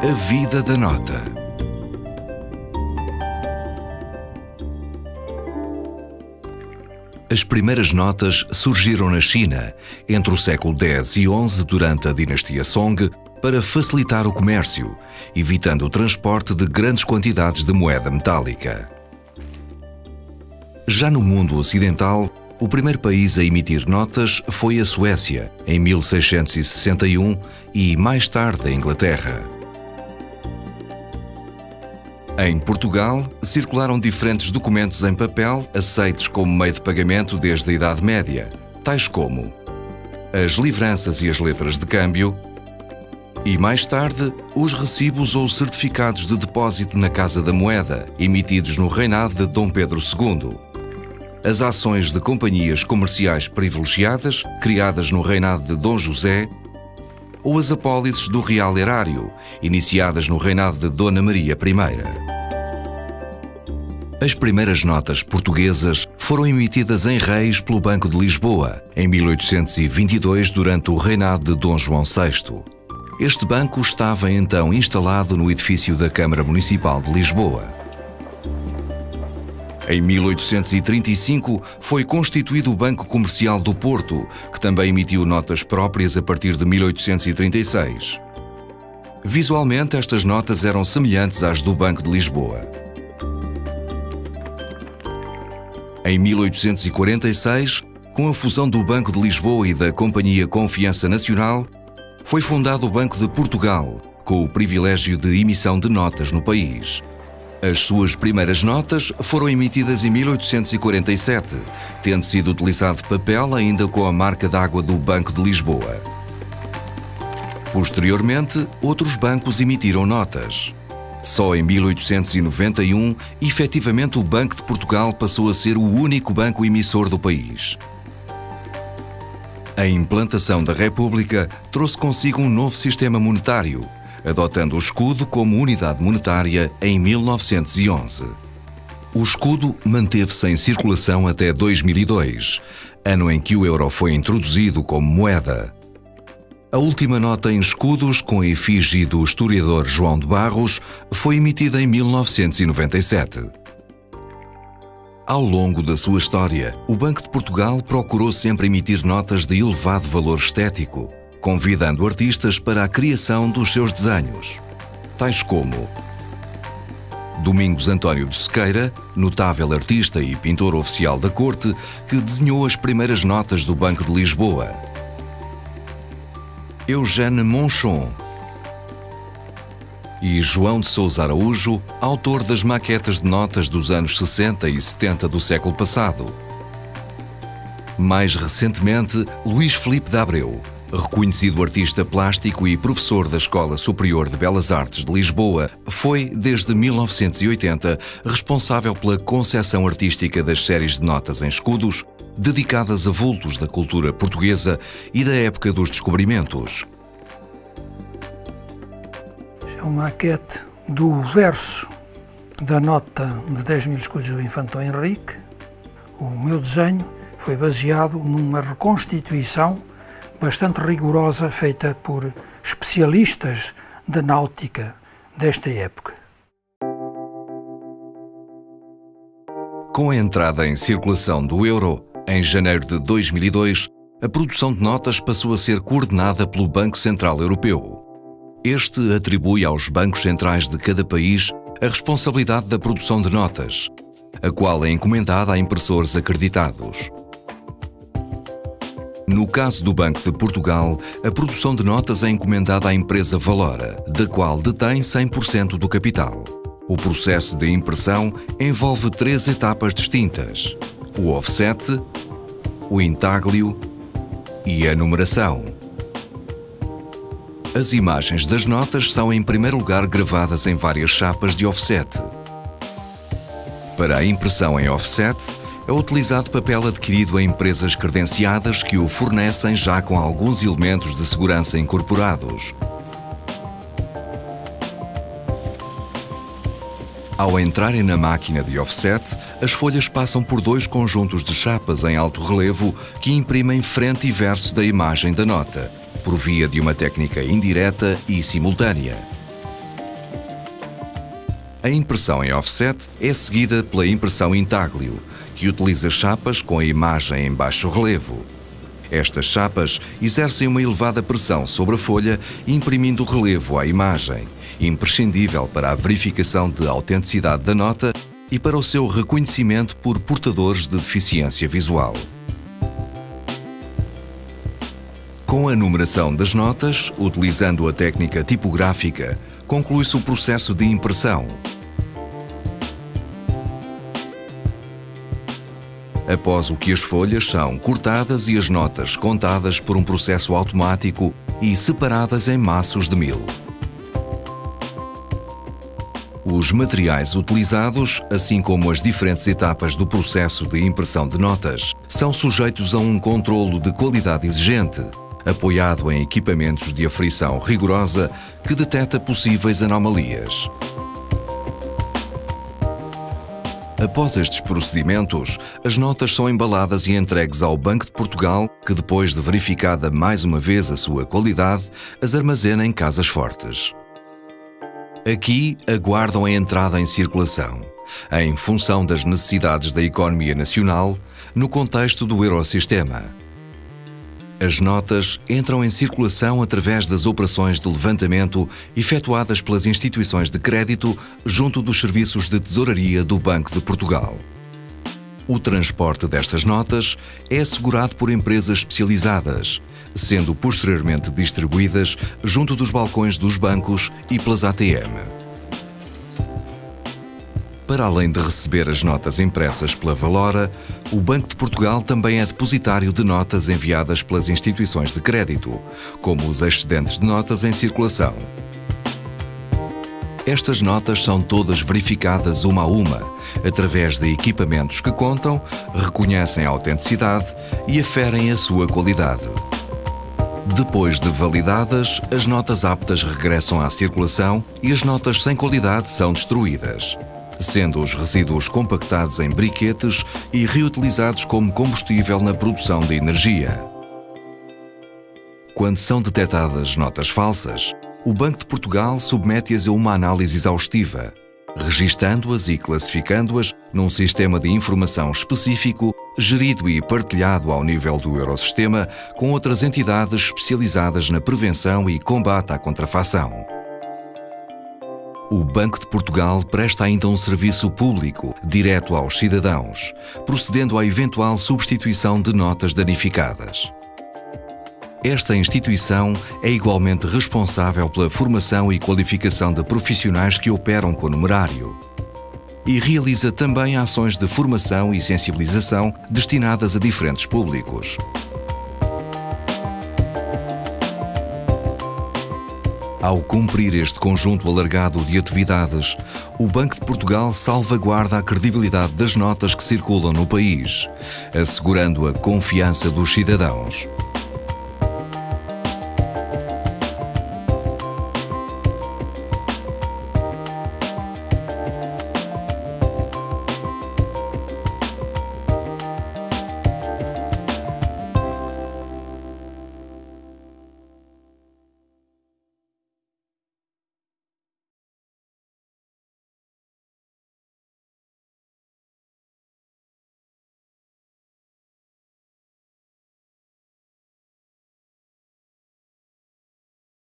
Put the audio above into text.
A vida da nota. As primeiras notas surgiram na China entre o século X e XI durante a dinastia Song para facilitar o comércio, evitando o transporte de grandes quantidades de moeda metálica. Já no mundo ocidental, o primeiro país a emitir notas foi a Suécia, em 1661, e mais tarde a Inglaterra. Em Portugal, circularam diferentes documentos em papel aceitos como meio de pagamento desde a Idade Média, tais como as livranças e as letras de câmbio, e mais tarde, os recibos ou certificados de depósito na Casa da Moeda, emitidos no reinado de Dom Pedro II. As ações de companhias comerciais privilegiadas, criadas no reinado de Dom José, ou as apólices do Real Erário, iniciadas no reinado de Dona Maria I. As primeiras notas portuguesas foram emitidas em Reis pelo Banco de Lisboa, em 1822, durante o reinado de Dom João VI. Este banco estava então instalado no edifício da Câmara Municipal de Lisboa. Em 1835 foi constituído o Banco Comercial do Porto, que também emitiu notas próprias a partir de 1836. Visualmente, estas notas eram semelhantes às do Banco de Lisboa. Em 1846, com a fusão do Banco de Lisboa e da Companhia Confiança Nacional, foi fundado o Banco de Portugal, com o privilégio de emissão de notas no país. As suas primeiras notas foram emitidas em 1847, tendo sido utilizado papel ainda com a marca d'água do Banco de Lisboa. Posteriormente, outros bancos emitiram notas. Só em 1891, efetivamente, o Banco de Portugal passou a ser o único banco emissor do país. A implantação da República trouxe consigo um novo sistema monetário, adotando o escudo como unidade monetária em 1911. O escudo manteve-se em circulação até 2002, ano em que o euro foi introduzido como moeda. A última nota em escudos, com a efígie do historiador João de Barros, foi emitida em 1997. Ao longo da sua história, o Banco de Portugal procurou sempre emitir notas de elevado valor estético, convidando artistas para a criação dos seus desenhos, tais como Domingos António de Sequeira, notável artista e pintor oficial da corte, que desenhou as primeiras notas do Banco de Lisboa; Eugène Monchon e João de Sousa Araújo, autor das maquetas de notas dos anos 60 e 70 do século passado. Mais recentemente, Luís Filipe de Abreu, reconhecido artista plástico e professor da Escola Superior de Belas Artes de Lisboa, foi, desde 1980, responsável pela concepção artística das séries de notas em escudos, dedicadas a vultos da cultura portuguesa e da época dos descobrimentos. É uma maquete do verso da nota de 10.000 escudos do Infante Dom Henrique. O meu desenho foi baseado numa reconstituição bastante rigorosa feita por especialistas da náutica desta época. Com a entrada em circulação do euro, em janeiro de 2002, a produção de notas passou a ser coordenada pelo Banco Central Europeu. Este atribui aos bancos centrais de cada país a responsabilidade da produção de notas, a qual é encomendada a impressores acreditados. No caso do Banco de Portugal, a produção de notas é encomendada à empresa Valora, da qual detém 100% do capital. O processo de impressão envolve 3 etapas distintas: o offset, o intaglio e a numeração. As imagens das notas são, em primeiro lugar, gravadas em várias chapas de offset. Para a impressão em offset, é utilizado papel adquirido em empresas credenciadas que o fornecem já com alguns elementos de segurança incorporados. Ao entrarem na máquina de offset, as folhas passam por 2 conjuntos de chapas em alto relevo que imprimem frente e verso da imagem da nota, por via de uma técnica indireta e simultânea. A impressão em offset é seguida pela impressão intaglio, que utiliza chapas com a imagem em baixo relevo. Estas chapas exercem uma elevada pressão sobre a folha, imprimindo relevo à imagem, imprescindível para a verificação de autenticidade da nota e para o seu reconhecimento por portadores de deficiência visual. Com a numeração das notas, utilizando a técnica tipográfica, conclui-se o processo de impressão. Após o que as folhas são cortadas e as notas contadas por um processo automático e separadas em maços de 1000. Os materiais utilizados, assim como as diferentes etapas do processo de impressão de notas, são sujeitos a um controlo de qualidade exigente, apoiado em equipamentos de aferição rigorosa que detecta possíveis anomalias. Após estes procedimentos, as notas são embaladas e entregues ao Banco de Portugal, que depois de verificada mais uma vez a sua qualidade, as armazena em casas fortes. Aqui aguardam a entrada em circulação, em função das necessidades da economia nacional, no contexto do Eurosistema. As notas entram em circulação através das operações de levantamento efetuadas pelas instituições de crédito junto dos serviços de tesouraria do Banco de Portugal. O transporte destas notas é assegurado por empresas especializadas, sendo posteriormente distribuídas junto dos balcões dos bancos e pelas ATM. Para além de receber as notas impressas pela Valora, o Banco de Portugal também é depositário de notas enviadas pelas instituições de crédito, como os excedentes de notas em circulação. Estas notas são todas verificadas uma a uma, através de equipamentos que contam, reconhecem a autenticidade e aferem a sua qualidade. Depois de validadas, as notas aptas regressam à circulação e as notas sem qualidade são destruídas, sendo os resíduos compactados em briquetes e reutilizados como combustível na produção de energia. Quando são detectadas notas falsas, o Banco de Portugal submete-as a uma análise exaustiva, registando-as e classificando-as num sistema de informação específico, gerido e partilhado ao nível do Eurosistema com outras entidades especializadas na prevenção e combate à contrafação. O Banco de Portugal presta ainda um serviço público, direto aos cidadãos, procedendo à eventual substituição de notas danificadas. Esta instituição é igualmente responsável pela formação e qualificação de profissionais que operam com o numerário e realiza também ações de formação e sensibilização destinadas a diferentes públicos. Ao cumprir este conjunto alargado de atividades, o Banco de Portugal salvaguarda a credibilidade das notas que circulam no país, assegurando a confiança dos cidadãos.